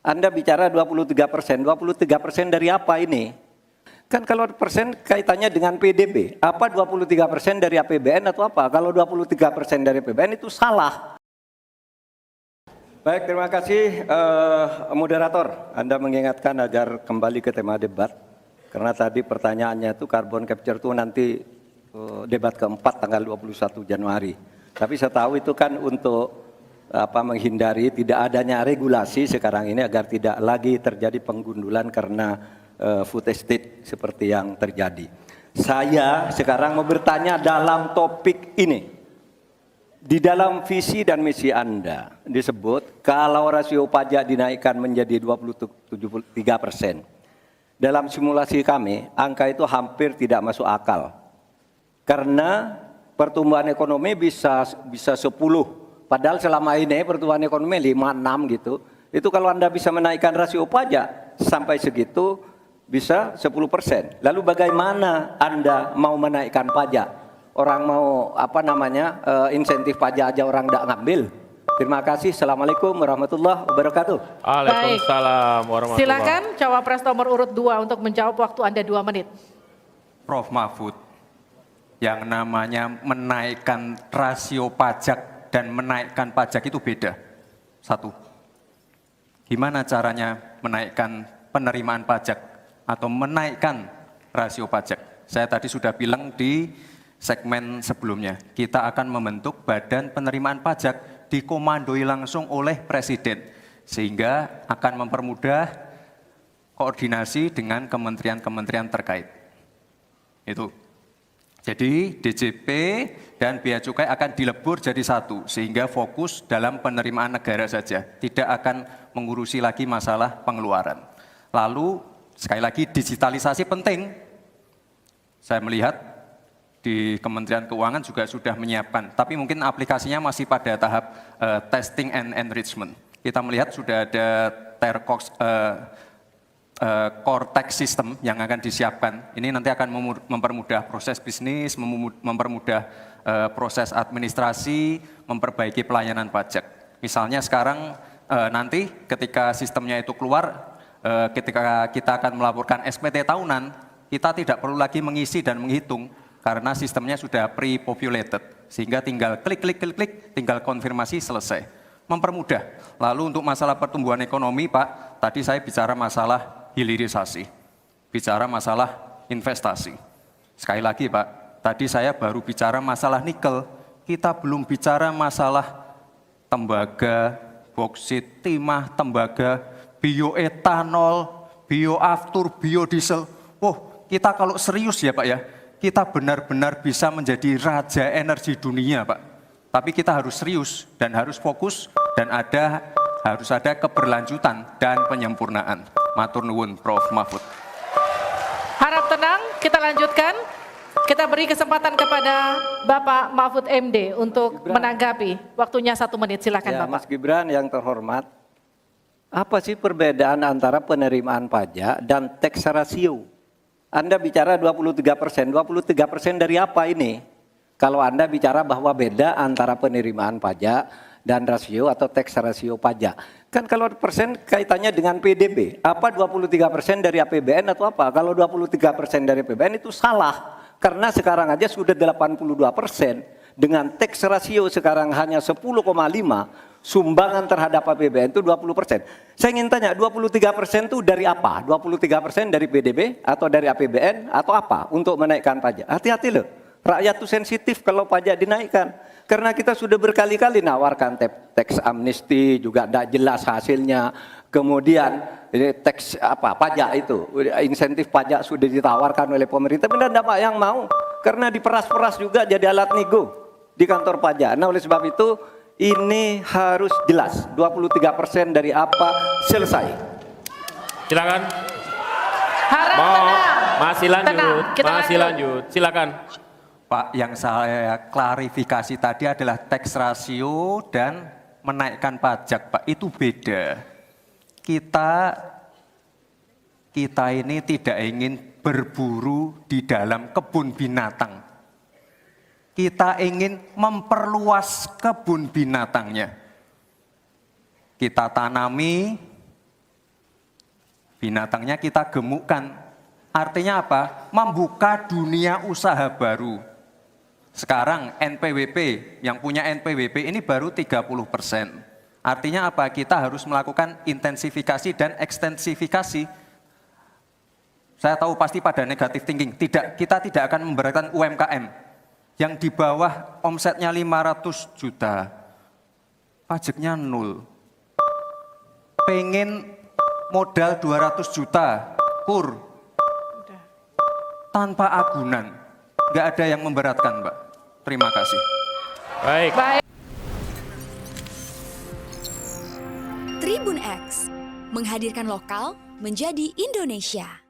Anda bicara 23%, 23% dari apa ini? Kan kalau persen kaitannya dengan PDB, apa 23% dari APBN atau apa? Kalau 23% dari APBN itu salah. Baik, terima kasih moderator. Anda mengingatkan agar kembali ke tema debat. Karena tadi pertanyaannya itu carbon capture itu nanti debat keempat tanggal 21 Januari. Tapi saya tahu itu kan untuk menghindari tidak adanya regulasi sekarang ini agar tidak lagi terjadi penggundulan karena food estate seperti yang terjadi. Saya sekarang mau bertanya dalam topik ini. Di dalam visi dan misi Anda disebut kalau rasio pajak dinaikkan menjadi 23%. Dalam simulasi kami, angka itu hampir tidak masuk akal. Karena pertumbuhan ekonomi bisa 10. Padahal selama ini pertumbuhan ekonomi 5-6 gitu. Itu kalau Anda bisa menaikkan rasio pajak sampai segitu bisa 10%. Lalu bagaimana Anda mau menaikkan pajak? Orang mau insentif pajak aja orang tidak ngambil. Terima kasih. Assalamualaikum warahmatullahi wabarakatuh. Waalaikumsalam warahmatullahi wabarakatuh. Silakan cawapres nomor urut 2 untuk menjawab, waktu Anda 2 menit. Prof. Mahfud, yang namanya menaikkan rasio pajak dan menaikkan pajak itu beda. Satu, gimana caranya menaikkan penerimaan pajak atau menaikkan rasio pajak? Saya tadi sudah bilang di segmen sebelumnya, kita akan membentuk badan penerimaan pajak dikomandoi langsung oleh Presiden, sehingga akan mempermudah koordinasi dengan kementerian-kementerian terkait. Itu. Jadi DJP dan Bea Cukai akan dilebur jadi satu, sehingga fokus dalam penerimaan negara saja, tidak akan mengurusi lagi masalah pengeluaran. Lalu sekali lagi digitalisasi penting. Saya melihat di Kementerian Keuangan juga sudah menyiapkan, tapi mungkin aplikasinya masih pada tahap testing and enrichment. Kita melihat sudah ada Cortex system yang akan disiapkan. Ini nanti akan mempermudah proses bisnis, mempermudah proses administrasi, memperbaiki pelayanan pajak. Misalnya sekarang nanti ketika sistemnya itu keluar, ketika kita akan melaporkan SPT tahunan, kita tidak perlu lagi mengisi dan menghitung karena sistemnya sudah pre-populated, sehingga tinggal klik, tinggal konfirmasi, selesai. Mempermudah. Lalu untuk masalah pertumbuhan ekonomi, Pak, tadi saya bicara masalah hilirisasi, bicara masalah investasi. Sekali lagi Pak, tadi saya baru bicara masalah nikel, kita belum bicara masalah tembaga, boksit, timah, tembaga, bioetanol, bioaftur, biodiesel. Kita kalau serius ya Pak ya, kita benar-benar bisa menjadi raja energi dunia Pak. Tapi kita harus serius dan harus fokus dan harus ada keberlanjutan dan penyempurnaan. Matur nuwun, Prof. Mahfud. Harap tenang, kita lanjutkan. Kita beri kesempatan kepada Bapak Mahfud MD untuk menanggapi. Waktunya 1 menit, silakan ya, Bapak. Mas Gibran yang terhormat, apa sih perbedaan antara penerimaan pajak dan tax ratio? Anda bicara 23%, 23% dari apa ini? Kalau Anda bicara bahwa beda antara penerimaan pajak dan rasio atau tax rasio pajak. Kan kalau persen kaitannya dengan PDB, apa 23% dari APBN atau apa? Kalau 23% dari APBN itu salah. Karena sekarang aja sudah 82%, dengan tax rasio sekarang hanya 10,5, sumbangan terhadap APBN itu 20%. Saya ingin tanya, 23% itu dari apa? 23% dari PDB atau dari APBN atau apa untuk menaikkan pajak? Hati-hati loh. Rakyat itu sensitif kalau pajak dinaikkan. Karena kita sudah berkali-kali nawarkan teks amnesti juga tidak jelas hasilnya. Kemudian teks pajak itu, insentif pajak sudah ditawarkan oleh pemerintah. Benar tidak Pak yang mau? Karena diperas-peras juga jadi alat nego di kantor pajak. Nah oleh sebab itu ini harus jelas. 23% dari apa selesai. Silakan. Harap tenang. Masih lanjut. Tenang, masih lanjut. Silakan. Pak, yang saya klarifikasi tadi adalah tax ratio dan menaikkan pajak, Pak. Itu beda. Kita ini tidak ingin berburu di dalam kebun binatang. Kita ingin memperluas kebun binatangnya. Kita tanami, binatangnya kita gemukkan. Artinya apa? Membuka dunia usaha baru. Sekarang NPWP, yang punya NPWP ini baru 30%. Artinya apa? Kita harus melakukan intensifikasi dan ekstensifikasi. Saya tahu pasti pada negatif thinking. Kita tidak akan memberatkan UMKM yang di bawah omsetnya 500 juta, pajaknya 0. Pengen modal 200 juta, kur, tanpa agunan. Nggak ada yang memberatkan, Mbak. Terima kasih. Baik. Baik. Tribun X menghadirkan lokal menjadi Indonesia.